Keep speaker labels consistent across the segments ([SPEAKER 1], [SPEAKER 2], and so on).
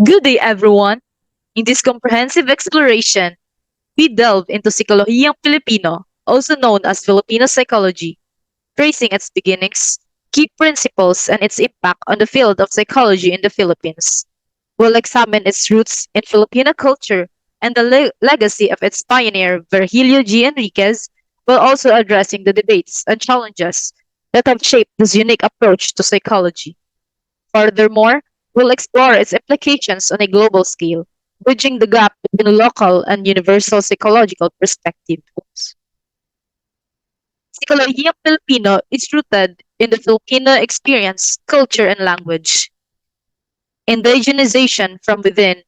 [SPEAKER 1] Good day, everyone. In this comprehensive exploration, we delve into Psikolohiyang Filipino, also known as Filipino psychology, tracing its beginnings, key principles, and its impact on the field of psychology in the Philippines. We'll examine its roots in Filipino culture and the legacy of its pioneer, Virgilio G. Enriquez, while also addressing the debates and challenges that have shaped this unique approach to psychology. Furthermore, we'll explore its implications on a global scale, bridging the gap between local and universal psychological perspectives. Psikolohiya Filipino is rooted in the Filipino experience, culture, and language. Indigenization from within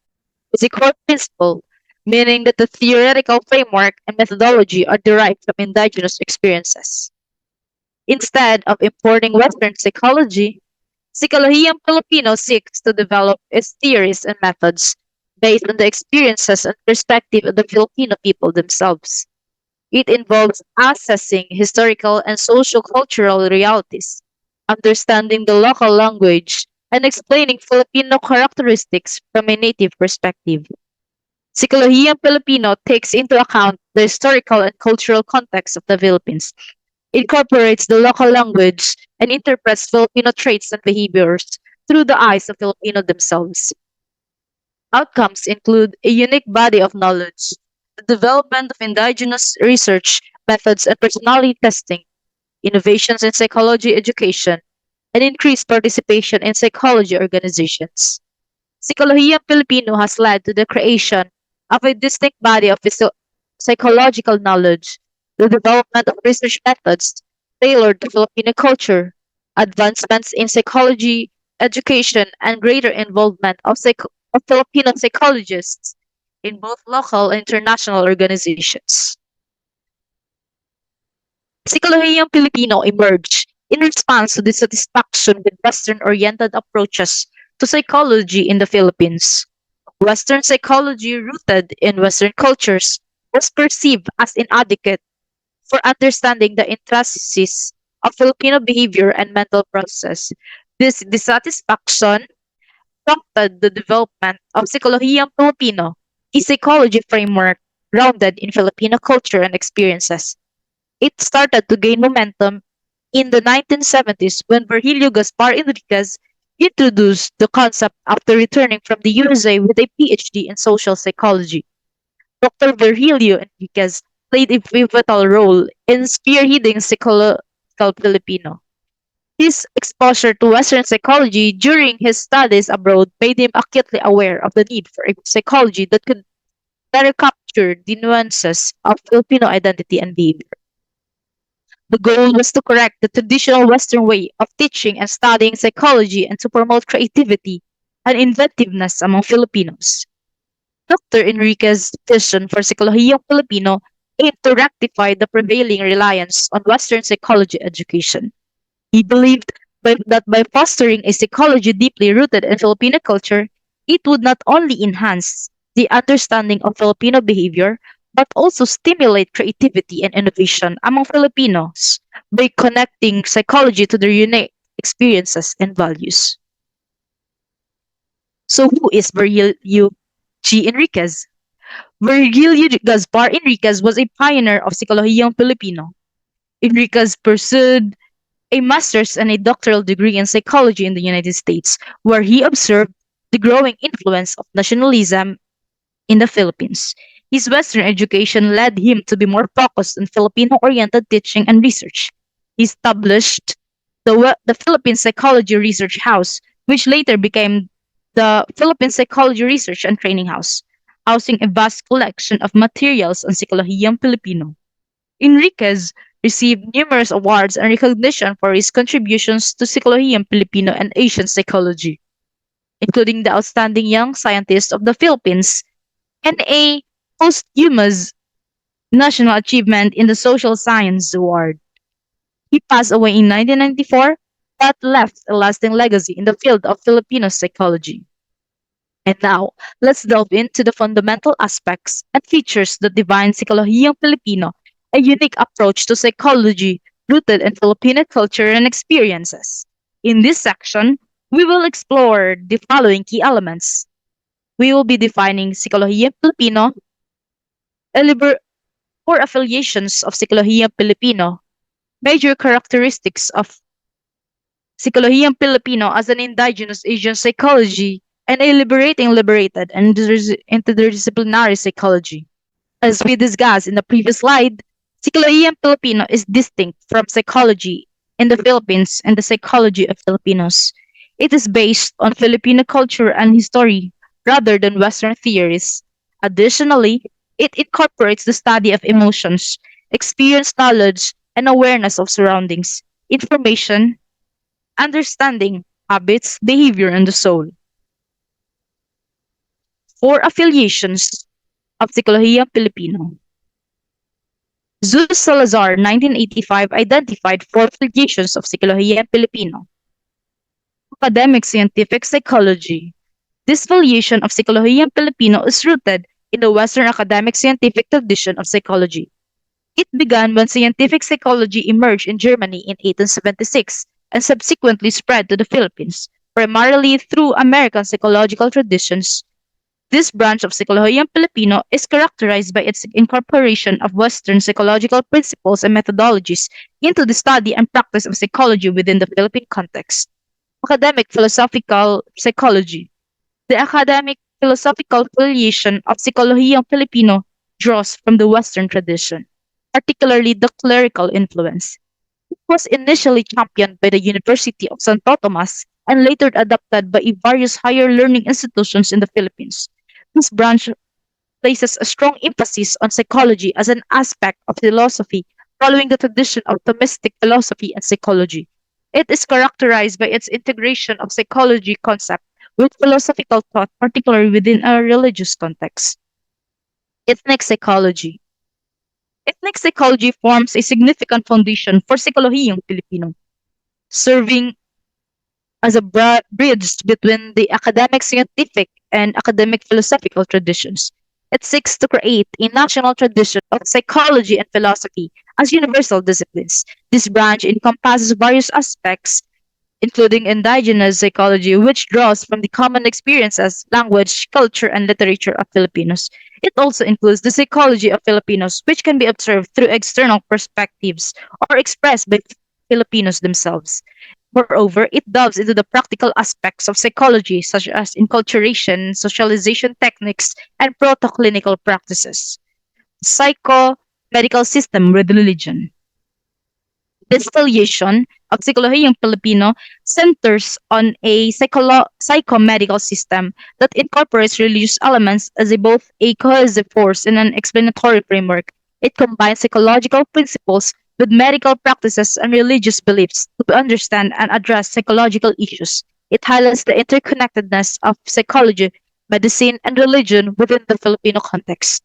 [SPEAKER 1] is a core principle, meaning that the theoretical framework and methodology are derived from indigenous experiences. Instead of importing Western psychology, Psikolohiyang Filipino seeks to develop its theories and methods based on the experiences and perspective of the Filipino people themselves. It involves assessing historical and socio-cultural realities, understanding the local language, and explaining Filipino characteristics from a native perspective. Psikolohiyang Filipino takes into account the historical and cultural context of the Philippines, incorporates the local language, and interprets Filipino traits and behaviors through the eyes of Filipino themselves. Outcomes include a unique body of knowledge, the development of indigenous research methods and personality testing, innovations in psychology education, and increased participation in psychology organizations. Psikolohiya Filipino has led to the creation of a distinct body of psychological knowledge, the development of research methods tailored to Filipino culture, advancements in psychology, education, and greater involvement of Filipino psychologists in both local and international organizations. Psikolohiyang Filipino emerged in response to dissatisfaction with Western-oriented approaches to psychology in the Philippines. Western psychology rooted in Western cultures was perceived as inadequate for understanding the intricacies of Filipino behavior and mental process. This dissatisfaction prompted the development of Psikolohiyang Filipino, a psychology framework grounded in Filipino culture and experiences. It started to gain momentum in the 1970s when Virgilio Gaspar Enriquez introduced the concept after returning from the USA with a PhD in social psychology. Dr. Virgilio Enriquez played a pivotal role in spearheading psychological Filipino. His exposure to Western psychology during his studies abroad made him acutely aware of the need for a psychology that could better capture the nuances of Filipino identity and behavior. The goal was to correct the traditional Western way of teaching and studying psychology and to promote creativity and inventiveness among Filipinos. Dr. Enriquez's vision for Psikolohiyang Filipino aimed to rectify the prevailing reliance on Western psychology education. He believed that by fostering a psychology deeply rooted in Filipino culture, it would not only enhance the understanding of Filipino behavior, but also stimulate creativity and innovation among Filipinos by connecting psychology to their unique experiences and values. So, who is Virgilio G. Enriquez? Virgilio Gaspar Enriquez was a pioneer of Psikolohiyang Filipino. Enriquez pursued a master's and a doctoral degree in psychology in the United States, where he observed the growing influence of nationalism in the Philippines. His Western education led him to be more focused on Filipino oriented teaching and research. He established the Philippine Psychology Research House, which later became the Philippine Psychology Research and Training House, housing a vast collection of materials on Psikolohiyang Filipino. Enriquez received numerous awards and recognition for his contributions to Psikolohiyang Filipino and Asian psychology, including the Outstanding Young Scientist of the Philippines and a posthumous National Achievement in the Social Science Award. He passed away in 1994, but left a lasting legacy in the field of Filipino psychology. And now, let's delve into the fundamental aspects and features that define Psikolohiyang Filipino, a unique approach to psychology rooted in Filipino culture and experiences. In this section, we will explore the following key elements: We will be defining Psicologia Filipino, eliber- core affiliations of Psicologia Filipino, major characteristics of Psicologia Filipino as an indigenous Asian psychology, and a liberated and interdisciplinary psychology. As we discussed in the previous slide, Psicologia Filipino is distinct from psychology in the Philippines and the psychology of Filipinos. It is based on Filipino culture and history rather than Western theories. Additionally, it incorporates the study of emotions, experience knowledge, and awareness of surroundings, information, understanding, habits, behavior, and the soul. Four affiliations of Psicologia Filipino. Zeus Salazar, 1985, identified four affiliations of Psicologia Filipino. Academic scientific psychology. This affiliation of Psicologia Filipino is rooted in the Western academic scientific tradition of psychology. It began when scientific psychology emerged in Germany in 1876 and subsequently spread to the Philippines, primarily through American psychological traditions. This branch of Psicologia Filipino is characterized by its incorporation of Western psychological principles and methodologies into the study and practice of psychology within the Philippine context. Academic philosophical psychology. The academic philosophical affiliation of Psicologia Filipino draws from the Western tradition, particularly the clerical influence. It was initially championed by the University of Santo Tomas and later adopted by various higher learning institutions in the Philippines. This branch places a strong emphasis on psychology as an aspect of philosophy, following the tradition of Thomistic philosophy and psychology. It is characterized by its integration of psychology concept with philosophical thought, particularly within a religious context. Ethnic psychology. Ethnic psychology forms a significant foundation for Psikologiyang Filipino, serving as a bridge between the academic scientific and academic philosophical traditions. It seeks to create a national tradition of psychology and philosophy as universal disciplines. This branch encompasses various aspects, including indigenous psychology, which draws from the common experiences, language, culture, and literature of Filipinos. It also includes the psychology of Filipinos, which can be observed through external perspectives or expressed by Filipinos themselves. Moreover, it delves into the practical aspects of psychology, such as enculturation, socialization techniques, and proto-clinical practices. Psycho-medical system with religion. This affiliation of Psikolohiyang Filipino centers on a psychomedical system that incorporates religious elements as both a cohesive force and an explanatory framework. It combines psychological principles with medical practices and religious beliefs to understand and address psychological issues. It highlights the interconnectedness of psychology, medicine, and religion within the Filipino context,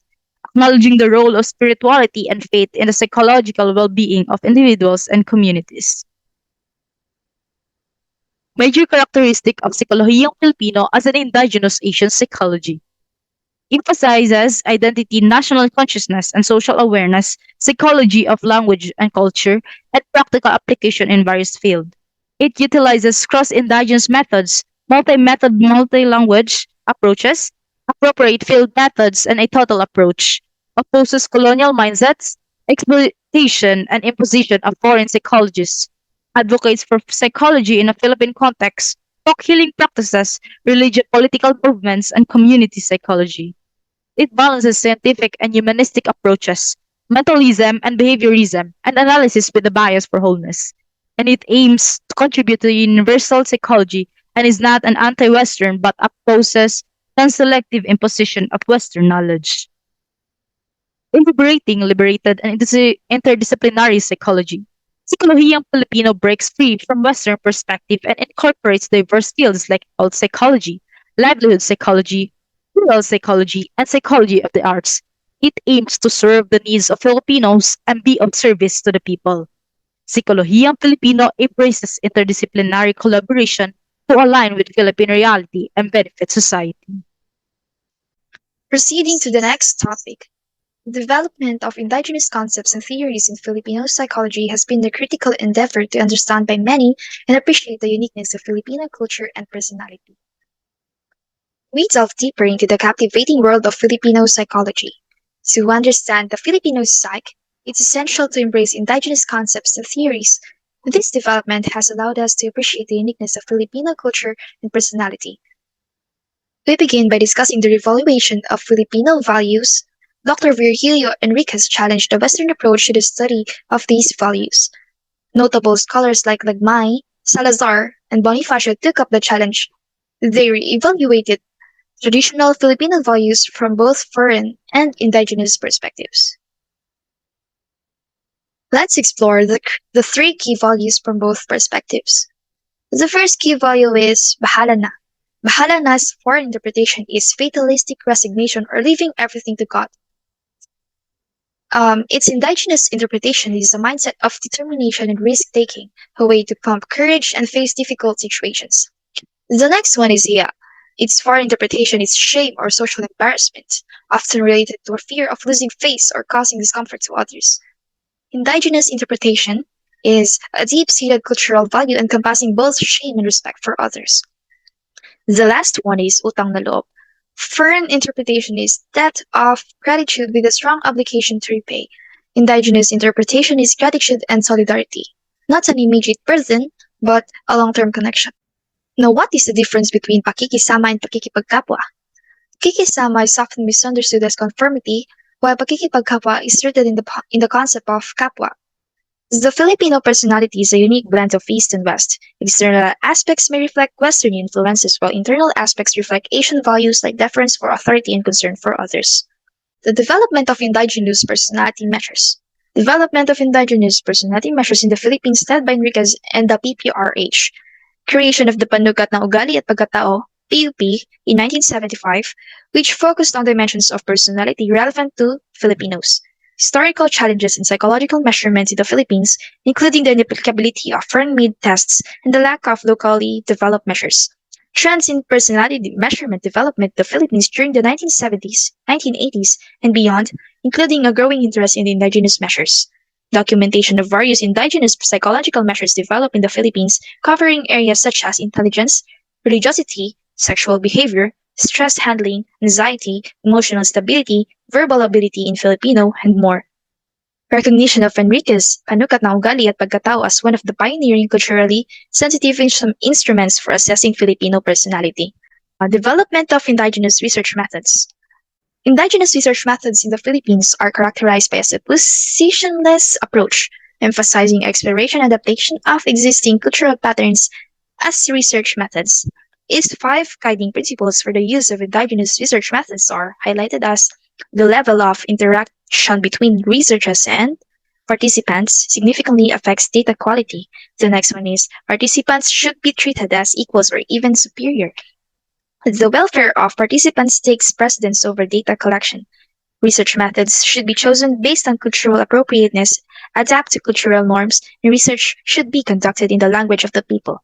[SPEAKER 1] acknowledging the role of spirituality and faith in the psychological well being of individuals and communities. Major characteristic of Psikolohiyang Filipino as an indigenous Asian psychology emphasizes identity, national consciousness, and social awareness, psychology of language and culture, and practical application in various fields. It utilizes cross-indigenous methods, multi-method, multi-language approaches, appropriate field methods, and a total approach. Opposes colonial mindsets, exploitation, and imposition of foreign psychologists. Advocates for psychology in a Philippine context, folk healing practices, religious political movements, and community psychology. It balances scientific and humanistic approaches, mentalism and behaviorism, and analysis with a bias for wholeness. And it aims to contribute to universal psychology and is not an anti-Western but opposes non-selective imposition of Western knowledge. Liberated, and interdisciplinary psychology. Psikolohiyang Filipino breaks free from Western perspective and incorporates diverse fields like health psychology, livelihood psychology, rural psychology, and psychology of the arts. It aims to serve the needs of Filipinos and be of service to the people. Psikolohiyang Filipino embraces interdisciplinary collaboration to align with Philippine reality and benefit society.
[SPEAKER 2] Proceeding to the next topic. The development of indigenous concepts and theories in Filipino psychology has been the critical endeavor to understand by many and appreciate the uniqueness of Filipino culture and personality. We delve deeper into the captivating world of Filipino psychology. To understand the Filipino psyche, it's essential to embrace indigenous concepts and theories. This development has allowed us to appreciate the uniqueness of Filipino culture and personality. We begin by discussing the revaluation of Filipino values. Dr. Virgilio Enriquez challenged the Western approach to the study of these values. Notable scholars like Lagmay, Salazar, and Bonifacio took up the challenge. They re-evaluated traditional Filipino values from both foreign and indigenous perspectives. Let's explore the three key values from both perspectives. The first key value is bahala na. Bahala na's foreign interpretation is fatalistic resignation or leaving everything to God. Its indigenous interpretation is a mindset of determination and risk taking, a way to pump courage and face difficult situations. The next one is Iya. Its foreign interpretation is shame or social embarrassment, often related to a fear of losing face or causing discomfort to others. Indigenous interpretation is a deep seated cultural value encompassing both shame and respect for others. The last one is utang na loob. Foreign interpretation is that of gratitude with a strong obligation to repay. Indigenous interpretation is gratitude and solidarity, not an immediate burden, but a long-term connection. Now, what is the difference between pakikisama and pakikipagkapwa? Pakikisama is often misunderstood as conformity, while pakikipagkapwa is rooted in the concept of kapwa. The Filipino personality is a unique blend of East and West. External aspects may reflect Western influences, while internal aspects reflect Asian values like deference for authority and concern for others. The development of indigenous personality measures. Development of indigenous personality measures in the Philippines led by Enriquez and the PPRH. Creation of the Panukat ng Ugali at Pagkatao, PUP, in 1975, which focused on dimensions of personality relevant to Filipinos. Historical challenges in psychological measurements in the Philippines, including the inapplicability of foreign-made tests and the lack of locally developed measures. Trends in personality measurement development in the Philippines during the 1970s, 1980s, and beyond, including a growing interest in the indigenous measures. Documentation of various indigenous psychological measures developed in the Philippines, covering areas such as intelligence, religiosity, sexual behavior, stress handling, anxiety, emotional stability, verbal ability in Filipino, and more. Recognition of Enriquez, Panukat ng Ugali at Pagkatao as one of the pioneering culturally sensitive instruments for assessing Filipino personality. Development of indigenous research methods. Indigenous research methods in the Philippines are characterized by a suppositionless approach, emphasizing exploration and adaptation of existing cultural patterns as research methods. Its five guiding principles for the use of indigenous research methods are highlighted as the level of interaction between researchers and participants significantly affects data quality. The next one is participants should be treated as equals or even superior. The welfare of participants takes precedence over data collection. Research methods should be chosen based on cultural appropriateness, adapt to cultural norms, and research should be conducted in the language of the people.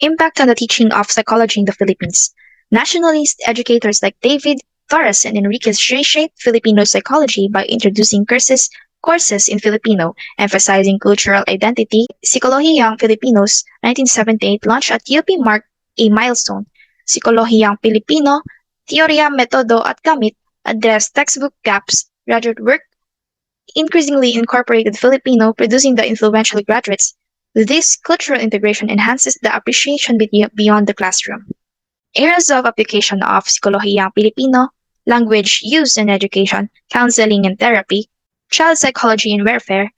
[SPEAKER 2] Impact on the teaching of psychology in the Philippines. Nationalist educators like David Torres and Enriquez reshaped Filipino psychology by introducing courses in Filipino, emphasizing cultural identity. Psikolohiyang Filipinos, 1978, launched at UP marked a milestone. Psikolohiyang Pilipino, Teorya, Metodo at Gamit addressed textbook gaps. Graduate work increasingly incorporated Filipino, producing the influential graduates. This cultural integration enhances the appreciation beyond the classroom. Areas of application of Psikolohiyang Pilipino, language use and education, counseling and therapy, child psychology and welfare,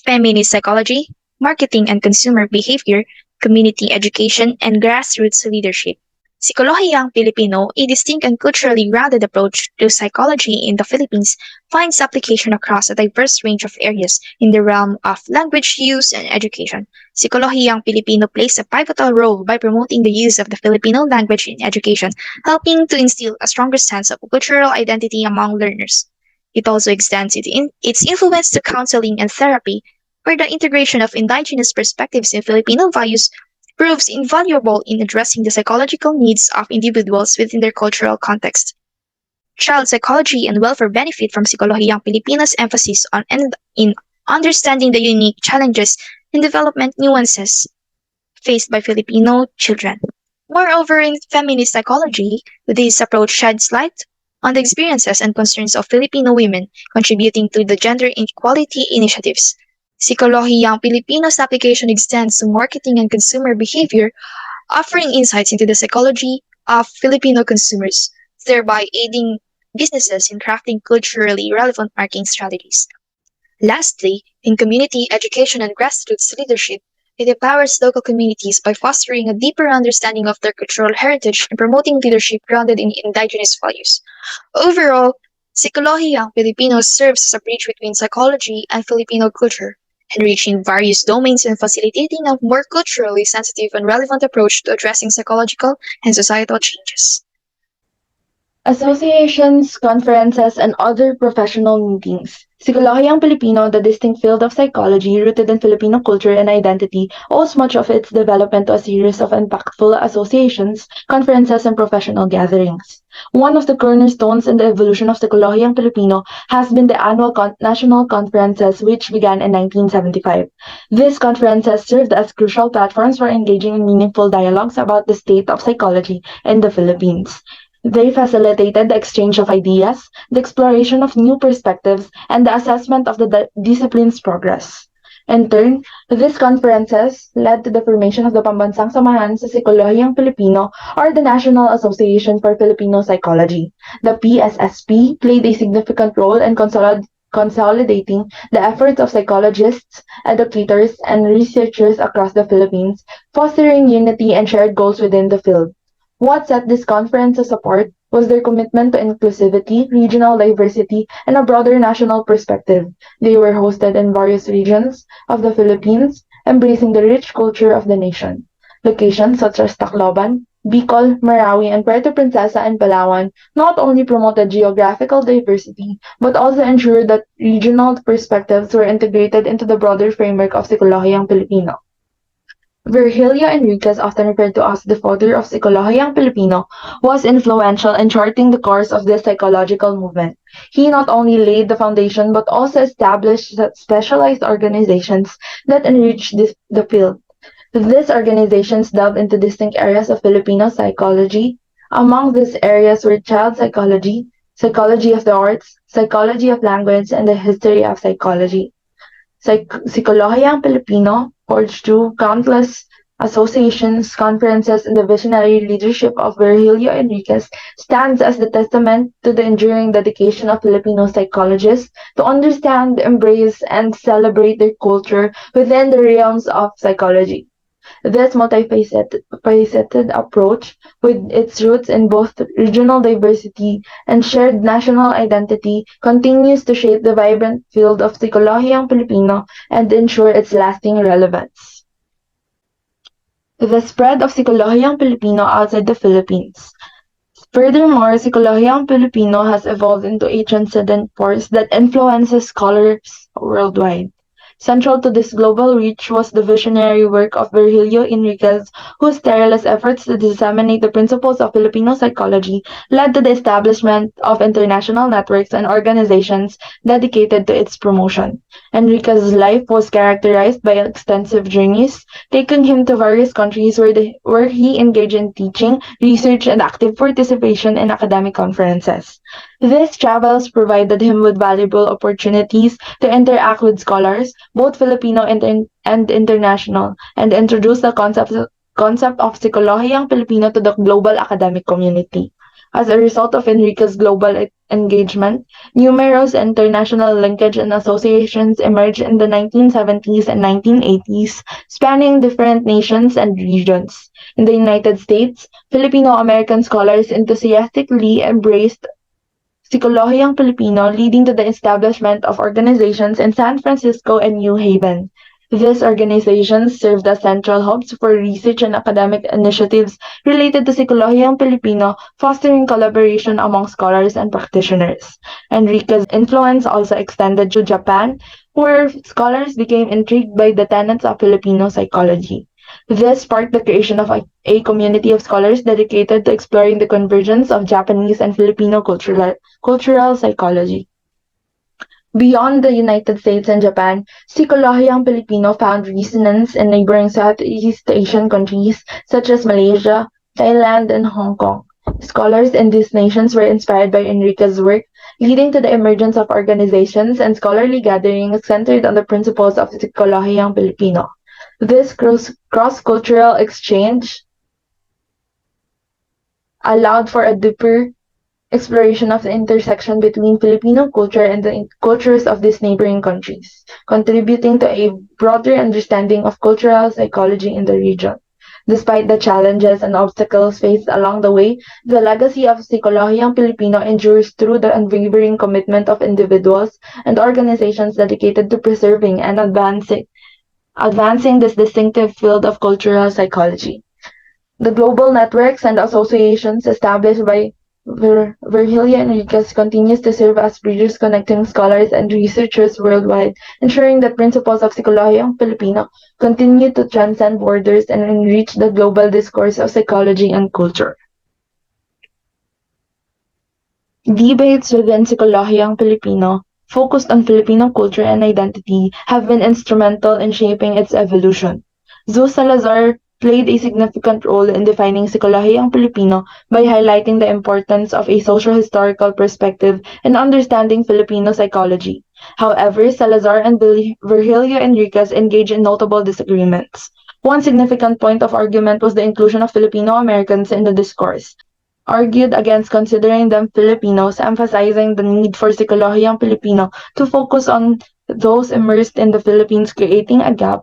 [SPEAKER 2] feminist psychology, marketing and consumer behavior, community education, and grassroots leadership. Psikolohiyang Pilipino, a distinct and culturally grounded approach to psychology in the Philippines, finds application across a diverse range of areas in the realm of language use and education. Psikolohiyang Pilipino plays a pivotal role by promoting the use of the Filipino language in education, helping to instill a stronger sense of cultural identity among learners. It also extends its influence to counseling and therapy, where the integration of indigenous perspectives in Filipino values proves invaluable in addressing the psychological needs of individuals within their cultural context. Child psychology and welfare benefit from Psikolohiyang Pilipino's emphasis in understanding the unique challenges and development nuances faced by Filipino children. Moreover, in feminist psychology, this approach sheds light on the experiences and concerns of Filipino women contributing to the gender equality initiatives. Psikolohiyang Pilipino's application extends to marketing and consumer behavior, offering insights into the psychology of Filipino consumers, thereby aiding businesses in crafting culturally relevant marketing strategies. Lastly, in community education and grassroots leadership, it empowers local communities by fostering a deeper understanding of their cultural heritage and promoting leadership grounded in indigenous values. Overall, Psikolohiyang Filipino serves as a bridge between psychology and Filipino culture, enriching various domains and facilitating a more culturally sensitive and relevant approach to addressing psychological and societal changes.
[SPEAKER 3] Associations, conferences, and other professional meetings. Psikolohiyang Pilipino, the distinct field of psychology rooted in Filipino culture and identity, owes much of its development to a series of impactful associations, conferences, and professional gatherings. One of the cornerstones in the evolution of Psikolohiyang Pilipino has been the annual national conferences, which began in 1975. These conferences served as crucial platforms for engaging in meaningful dialogues about the state of psychology in the Philippines. They facilitated the exchange of ideas, the exploration of new perspectives, and the assessment of the discipline's progress. In turn, these conferences led to the formation of the Pambansang Samahan sa Psikolohiyang Pilipino or the National Association for Filipino Psychology. The PSSP played a significant role in consolidating the efforts of psychologists, educators, and researchers across the Philippines, fostering unity and shared goals within the field. What set these conferences apart was their commitment to inclusivity, regional diversity, and a broader national perspective. They were hosted in various regions of the Philippines, embracing the rich culture of the nation. Locations such as Tacloban, Bicol, Marawi, and Puerto Princesa and Palawan not only promoted geographical diversity, but also ensured that regional perspectives were integrated into the broader framework of Psikolohiyang Pilipino. Virgilio Enriquez, often referred to as the father of Psikolohiyang Pilipino, was influential in charting the course of this psychological movement. He not only laid the foundation but also established specialized organizations that enriched the field. These organizations delved into distinct areas of Filipino psychology. Among these areas were child psychology, psychology of the arts, psychology of language, and the history of psychology. Psikolohiyang Pilipino forged through countless associations, conferences, and the visionary leadership of Virgilio Enriquez stands as the testament to the enduring dedication of Filipino psychologists to understand, embrace, and celebrate their culture within the realms of psychology. This multifaceted approach, with its roots in both regional diversity and shared national identity, continues to shape the vibrant field of Psikolohiyang Pilipino and ensure its lasting relevance. The spread of Psikolohiyang Pilipino outside the Philippines. Furthermore, Psikolohiyang Pilipino has evolved into a transcendent force that influences scholars worldwide. Central to this global reach was the visionary work of Virgilio Enriquez, whose tireless efforts to disseminate the principles of Filipino psychology led to the establishment of international networks and organizations dedicated to its promotion. Enriquez's life was characterized by extensive journeys, taking him to various countries where he engaged in teaching, research, and active participation in academic conferences. These travels provided him with valuable opportunities to interact with scholars, both Filipino and international, and introduce the concept of Psikolohiyang Pilipino to the global academic community. As a result of Enrique's global engagement, numerous international linkage and associations emerged in the 1970s and 1980s, spanning different nations and regions. In the United States, Filipino-American scholars enthusiastically embraced Psikolohiyang Pilipino, leading to the establishment of organizations in San Francisco and New Haven. These organizations served as central hubs for research and academic initiatives related to Psikolohiyang Pilipino, fostering collaboration among scholars and practitioners. Enrique's influence also extended to Japan, where scholars became intrigued by the tenets of Filipino psychology. This sparked the creation of a community of scholars dedicated to exploring the convergence of Japanese and Filipino cultural psychology. Beyond the United States and Japan, Psikolohiyang Pilipino found resonance in neighboring Southeast Asian countries such as Malaysia, Thailand, and Hong Kong. Scholars in these nations were inspired by Enrique's work, leading to the emergence of organizations and scholarly gatherings centered on the principles of Psikolohiyang Pilipino. This cross-cultural exchange allowed for a deeper exploration of the intersection between Filipino culture and the cultures of these neighboring countries, contributing to a broader understanding of cultural psychology in the region. Despite the challenges and obstacles faced along the way, the legacy of Psikolohiyang Pilipino endures through the unwavering commitment of individuals and organizations dedicated to preserving and advancing this distinctive field of cultural psychology. The global networks and associations established by Virgilio Enriquez continues to serve as bridges connecting scholars and researchers worldwide, ensuring that principles of Psikolohiyang Filipino continue to transcend borders and enrich the global discourse of psychology and culture. Debates within Psikolohiyang Pilipino, focused on Filipino culture and identity, have been instrumental in shaping its evolution. Zu Salazar played a significant role in defining Psikolohiyang Pilipino by highlighting the importance of a socio-historical perspective in understanding Filipino psychology. However, Salazar and Virgilio Enriquez engaged in notable disagreements. One significant point of argument was the inclusion of Filipino Americans in the discourse argued against considering them Filipinos, emphasizing the need for Psikolohiyang Pilipino to focus on those immersed in the Philippines, creating a gap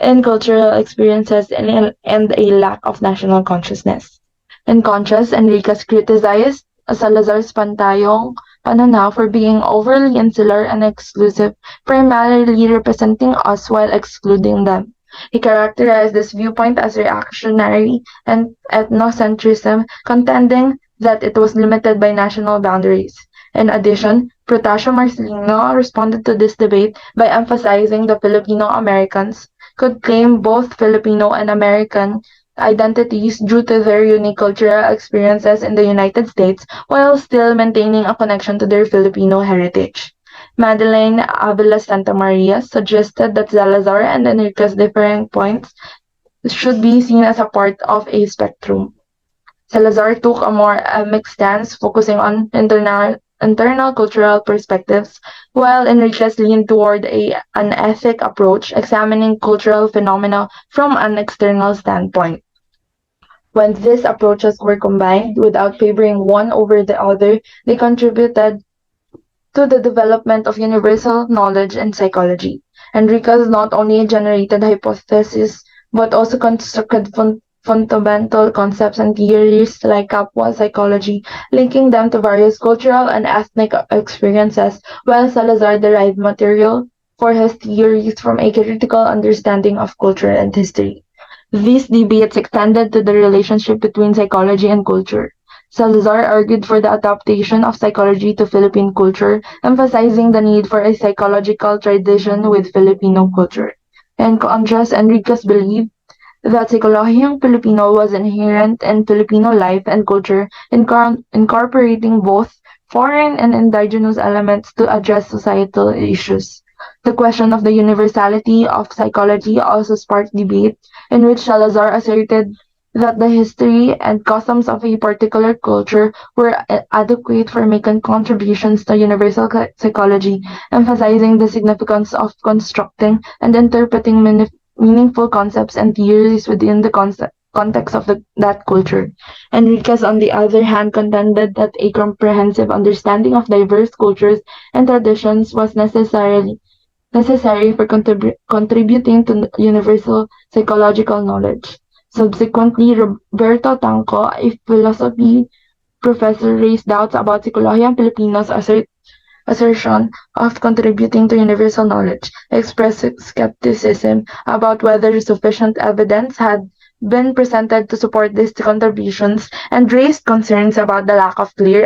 [SPEAKER 3] in cultural experiences and a lack of national consciousness. In contrast, Enriquez criticized Salazar's pantayong pananaw for being overly insular and exclusive, primarily representing us while excluding them. He characterized this viewpoint as reactionary and ethnocentrism, contending that it was limited by national boundaries. In addition, Protasio Marcelino responded to this debate by emphasizing the Filipino Americans could claim both Filipino and American identities due to their unique cultural experiences in the United States while still maintaining a connection to their Filipino heritage. Madeleine Avila Santamaria suggested that Salazar and Enrique's differing points should be seen as a part of a spectrum. Salazar took a more mixed stance, focusing on internal cultural perspectives, while Enriquez leaned toward an ethic approach, examining cultural phenomena from an external standpoint. When these approaches were combined without favoring one over the other, they contributed to the development of universal knowledge in psychology. Enriquez not only generated hypotheses but also constructed fundamental concepts and theories like Kapwa psychology, linking them to various cultural and ethnic experiences, while Salazar derived material for his theories from a critical understanding of culture and history. These debates extended to the relationship between psychology and culture. Salazar argued for the adaptation of psychology to Philippine culture, emphasizing the need for a psychological tradition with Filipino culture. In contrast, Enriquez believed that Psikolohiyang Pilipino was inherent in Filipino life and culture, incorporating both foreign and indigenous elements to address societal issues. The question of the universality of psychology also sparked debate, in which Salazar asserted that the history and customs of a particular culture were adequate for making contributions to universal psychology, emphasizing the significance of constructing and interpreting meaningful concepts and theories within the context of that culture. Enriquez, on the other hand, contended that a comprehensive understanding of diverse cultures and traditions was necessary for contributing to universal psychological knowledge. Subsequently, Roberto Tanco, a philosophy professor, raised doubts about Psikolohiyang Filipinos' assertion of contributing to universal knowledge, expressed skepticism about whether sufficient evidence had been presented to support these contributions, and raised concerns about the lack of clear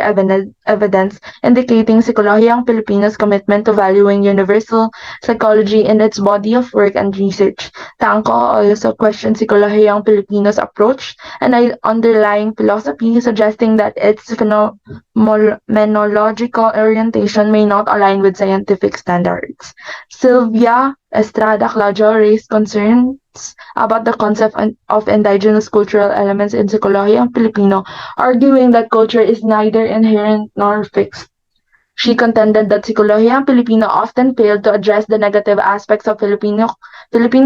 [SPEAKER 3] evidence indicating Psikolohiyang Pilipino's commitment to valuing universal psychology in its body of work and research. Tangko also questioned Psikolohiyang Pilipino's approach and underlying philosophy, suggesting that its phenomenological orientation may not align with scientific standards. Sylvia Estrada Claudio raised concerns about the concept of indigenous cultural elements in Psikolohiyang Pilipino, arguing that culture is neither inherent nor fixed. She contended that Psikolohiyang Pilipino often failed to address the negative aspects of Philippine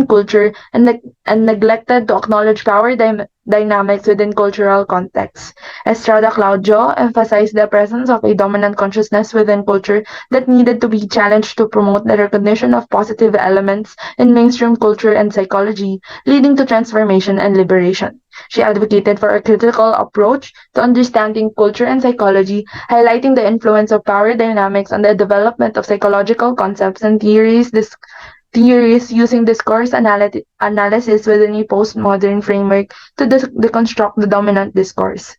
[SPEAKER 3] culture and neglected to acknowledge power dynamics within cultural contexts. Estrada Claudio emphasized the presence of a dominant consciousness within culture that needed to be challenged to promote the recognition of positive elements in mainstream culture and psychology, leading to transformation and liberation. She advocated for a critical approach to understanding culture and psychology, highlighting the influence of power dynamics on the development of psychological concepts and theories using discourse analysis within a postmodern framework to deconstruct the dominant discourse.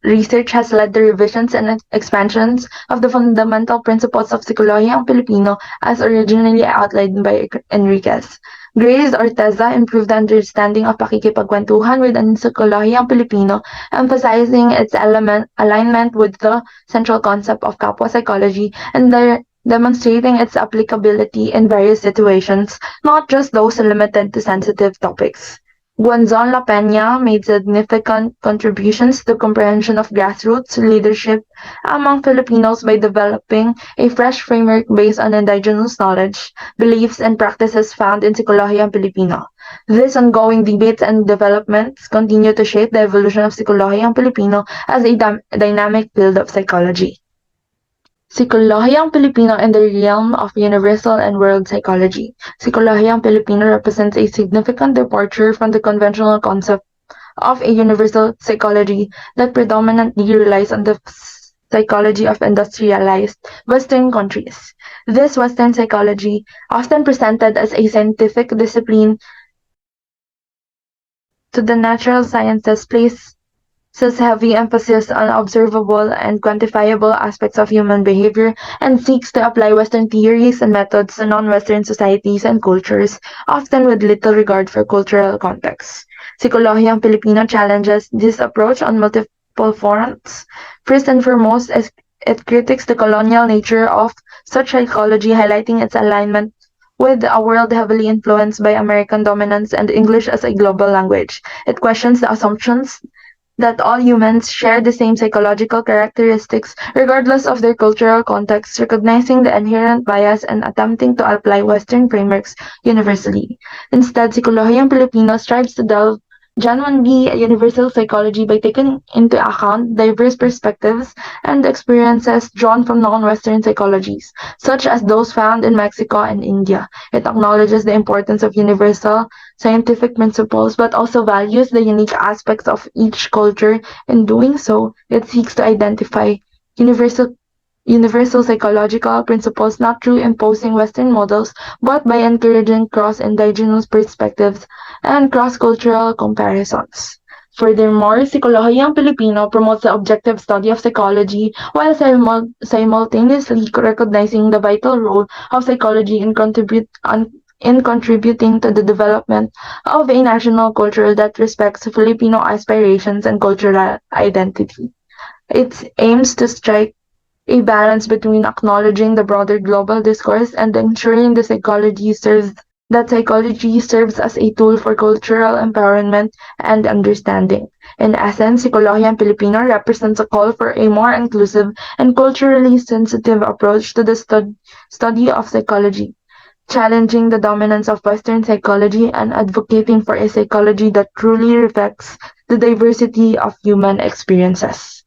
[SPEAKER 3] Research has led to revisions and expansions of the fundamental principles of Psikolohiyang Pilipino as originally outlined by Enriquez. Grace Orteza improved the understanding of pakikipagkwentuhan within Psikolohiyang Pilipino, emphasizing its alignment with the central concept of kapwa psychology and demonstrating its applicability in various situations, not just those limited to sensitive topics. Guanzon La Peña made significant contributions to the comprehension of grassroots leadership among Filipinos by developing a fresh framework based on indigenous knowledge, beliefs, and practices found in Psikolohiyang Pilipino. These ongoing debates and developments continue to shape the evolution of Psikolohiyang Pilipino as a dynamic field of psychology. Psikolohiyang Pilipino in the realm of universal and world psychology. Psikolohiyang Pilipino represents a significant departure from the conventional concept of a universal psychology that predominantly relies on the psychology of industrialized Western countries. This Western psychology, often presented as a scientific discipline to the natural sciences, places heavy emphasis on observable and quantifiable aspects of human behavior and seeks to apply Western theories and methods to non-Western societies and cultures, often with little regard for cultural context. Psikolohiyang Pilipino challenges this approach on multiple fronts. First and foremost, as it critiques the colonial nature of such psychology, highlighting its alignment with a world heavily influenced by American dominance and English as a global language. It questions the assumptions that all humans share the same psychological characteristics regardless of their cultural context, recognizing the inherent bias and attempting to apply Western frameworks universally. Instead, Psikolohiyang Pilipino strives to delve genuinely universal psychology by taking into account diverse perspectives and experiences drawn from non-Western psychologies, such as those found in Mexico and India. It acknowledges the importance of universal scientific principles, but also values the unique aspects of each culture. In doing so, it seeks to identify universal psychological principles not through imposing Western models, but by encouraging cross-indigenous perspectives and cross-cultural comparisons. Furthermore, Psikolohiyang Pilipino promotes the objective study of psychology while simultaneously recognizing the vital role of psychology in contributing to the development of a national culture that respects Filipino aspirations and cultural identity. It aims to strike a balance between acknowledging the broader global discourse and ensuring that psychology serves as a tool for cultural empowerment and understanding. In essence, Psikolohiyang Pilipino represents a call for a more inclusive and culturally sensitive approach to the study of psychology, challenging the dominance of Western psychology and advocating for a psychology that truly reflects the diversity of human experiences.